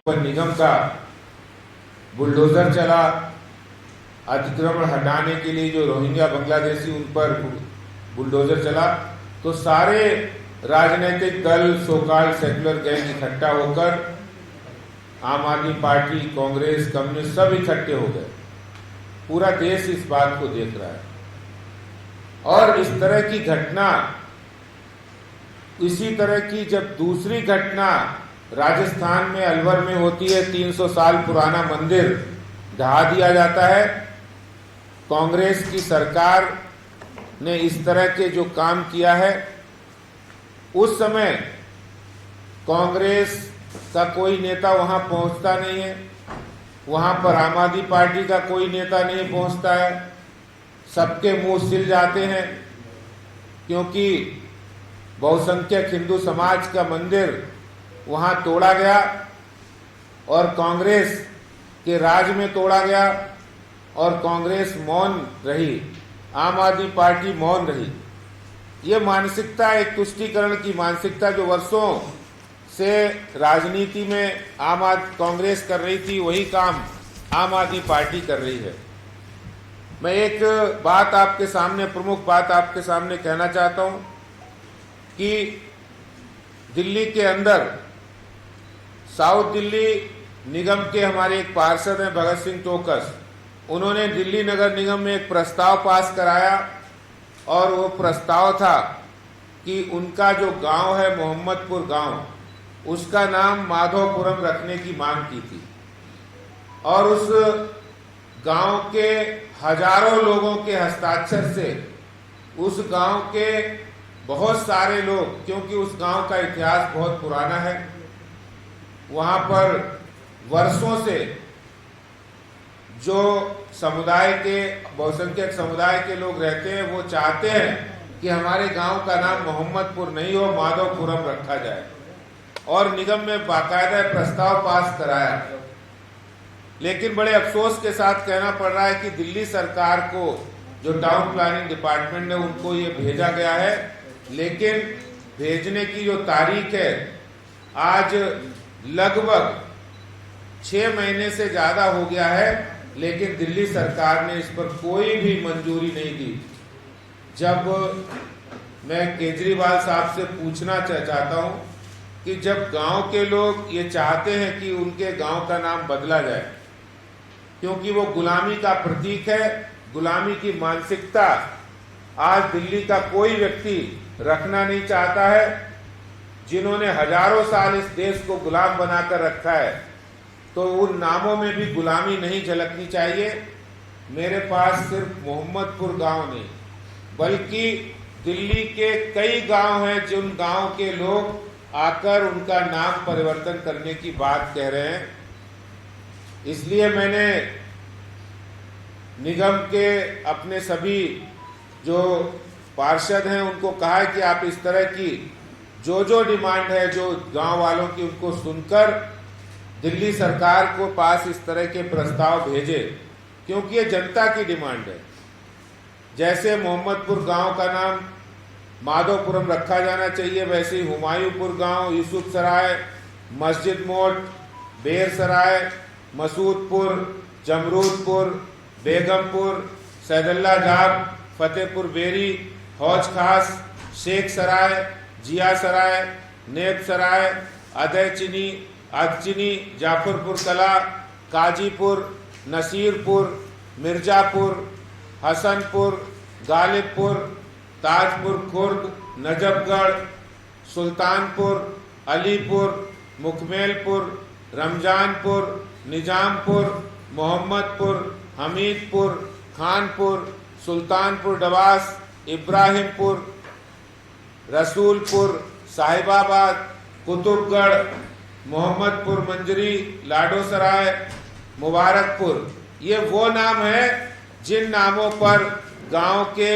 पर निगम का बुलडोजर चला, अतिक्रमण हटाने के लिए जो रोहिंग्या बांग्लादेशी उन पर बुलडोजर चला, तो सारे राजनीतिक दल सोकाल सेक्युलर गैंग इकट्ठा होकर आम आदमी पार्टी, कांग्रेस, कम्युनिस्ट सब इकट्ठे हो गए। पूरा देश इस बात को देख रहा है और इस तरह की घटना, इसी तरह की जब दूसरी घटना राजस्थान में अलवर में होती है, 300 साल पुराना मंदिर ढहा दिया जाता है। कांग्रेस की सरकार ने इस तरह के जो काम किया है, उस समय कांग्रेस का कोई नेता वहां पहुंचता नहीं है, वहां पर आम आदमी पार्टी का कोई नेता नहीं पहुंचता है, सबके मुंह सिल जाते हैं, क्योंकि बहुसंख्यक हिंदू समाज का मंदिर वहां तोड़ा गया और कांग्रेस के राज में तोड़ा गया और कांग्रेस मौन रही, आम आदमी पार्टी मौन रही। ये मानसिकता, एक तुष्टीकरण की मानसिकता जो वर्षों से राजनीति में कांग्रेस कर रही थी, वही काम आम आदमी पार्टी कर रही है। मैं एक बात आपके सामने, प्रमुख बात आपके सामने कहना चाहता हूं कि दिल्ली के अंदर साउथ दिल्ली निगम के हमारे एक पार्षद हैं भगत सिंह टोकस, उन्होंने दिल्ली नगर निगम में एक प्रस्ताव पास कराया और वो प्रस्ताव था कि उनका जो गांव है मोहम्मदपुर गांव, उसका नाम माधोपुरम रखने की मांग की थी और उस गांव के हजारों लोगों के हस्ताक्षर से उस गांव के बहुत सारे लोग, क्योंकि उस गांव का इतिहास बहुत पुराना है, वहां पर वर्षों से जो समुदाय के, बहुसंख्यक समुदाय के लोग रहते हैं, वो चाहते हैं कि हमारे गांव का नाम मोहम्मदपुर नहीं हो, माधोपुरम रखा जाए और निगम में बाकायदा प्रस्ताव पास कराया। लेकिन बड़े अफसोस के साथ कहना पड़ रहा है कि दिल्ली सरकार को, जो टाउन प्लानिंग डिपार्टमेंट ने उनको ये भेजा गया है, लेकिन भेजने की जो तारीख है आज लगभग 6 महीने से ज्यादा हो गया है, लेकिन दिल्ली सरकार ने इस पर कोई भी मंजूरी नहीं दी। जब मैं केजरीवाल साहब से पूछना चाहता हूं कि जब गांव के लोग ये चाहते हैं कि उनके गांव का नाम बदला जाए, क्योंकि वो गुलामी का प्रतीक है, गुलामी की मानसिकता आज दिल्ली का कोई व्यक्ति रखना नहीं चाहता है, जिन्होंने हजारों साल इस देश को गुलाम बनाकर रखा है, तो उन नामों में भी गुलामी नहीं झलकनी चाहिए। मेरे पास सिर्फ मोहम्मदपुर गांव नहीं, बल्कि दिल्ली के कई गांव हैं जिन गांव के लोग आकर उनका नाम परिवर्तन करने की बात कह रहे हैं। इसलिए मैंने निगम के अपने सभी जो पार्षद हैं उनको कहा है कि आप इस तरह की जो डिमांड है जो गांव वालों की, उनको सुनकर दिल्ली सरकार को पास इस तरह के प्रस्ताव भेजे, क्योंकि ये जनता की डिमांड है। जैसे मोहम्मदपुर गांव का नाम माधोपुरम रखा जाना चाहिए, वैसे ही हुमायूंपुर गांव, यूसुफ सराय, मस्जिद मोड़, बेर सराय, मसूदपुर, जमरूदपुर, बेगमपुर, सैदुल्ला जाब, फतेहपुर बेरी, हौज खास, शेख सराय, जिया सराय, नेब सराय, अदयचिनी, अदचिनी, जाफरपुर कला, काजीपुर, नसीरपुर, मिर्जापुर, हसनपुर, गालिबपुर, ताजपुर खुर्द, नजफगढ़, सुल्तानपुर, अलीपुर, मुखमेलपुर, रमजानपुर, निजामपुर, मोहम्मदपुर, हमीदपुर, खानपुर, सुल्तानपुर डवास, इब्राहिमपुर, रसूलपुर, साहिबाबाद, कुतुबगढ़, मोहम्मदपुर मंजरी, लाडोसराय, मुबारकपुर, ये वो नाम है जिन नामों पर गांव के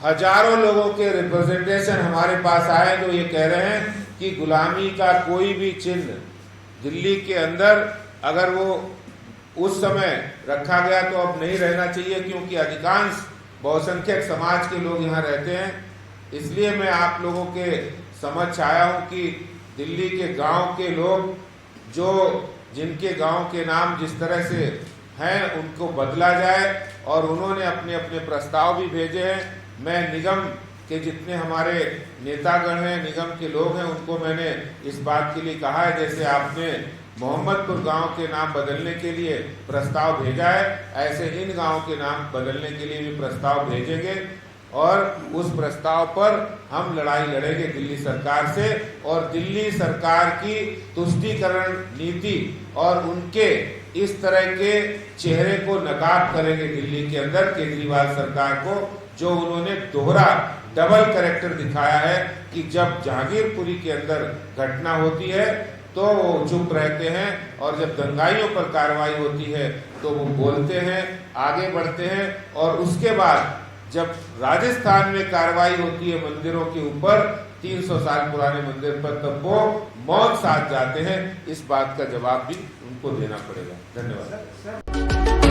हजारों लोगों के रिप्रेजेंटेशन हमारे पास आए, जो ये कह रहे हैं कि गुलामी का कोई भी चिन्ह दिल्ली के अंदर अगर वो उस समय रखा गया तो अब नहीं रहना चाहिए, क्योंकि अधिकांश बहुसंख्यक समाज के लोग यहाँ रहते हैं। इसलिए मैं आप लोगों के समझ आया हूँ कि दिल्ली के गांव के लोग जो जिनके गांव के नाम जिस तरह से हैं उनको बदला जाए, और उन्होंने अपने अपने प्रस्ताव भी भेजे हैं। मैं निगम के जितने हमारे नेतागण हैं, निगम के लोग हैं, उनको मैंने इस बात के लिए कहा है, जैसे आपने मोहम्मदपुर गांव के नाम बदलने के लिए प्रस्ताव भेजा है, ऐसे इन गांव के नाम बदलने के लिए भी प्रस्ताव भेजेंगे, और उस प्रस्ताव पर हम लड़ाई लड़ेंगे दिल्ली सरकार से, और दिल्ली सरकार की तुष्टीकरण नीति और उनके इस तरह के चेहरे को नकाब करेंगे दिल्ली के अंदर केजरीवाल सरकार को, जो उन्होंने दोहरा डबल कैरेक्टर दिखाया है कि जब जहांगीरपुरी के अंदर घटना होती है तो वो चुप रहते हैं, और जब दंगाइयों पर कार्रवाई होती है तो वो बोलते हैं, आगे बढ़ते हैं, और उसके बाद जब राजस्थान में कार्रवाई होती है मंदिरों के ऊपर, 300 साल पुराने मंदिर पर, तब वो मौत साथ जाते हैं। इस बात का जवाब भी उनको देना पड़ेगा। धन्यवाद।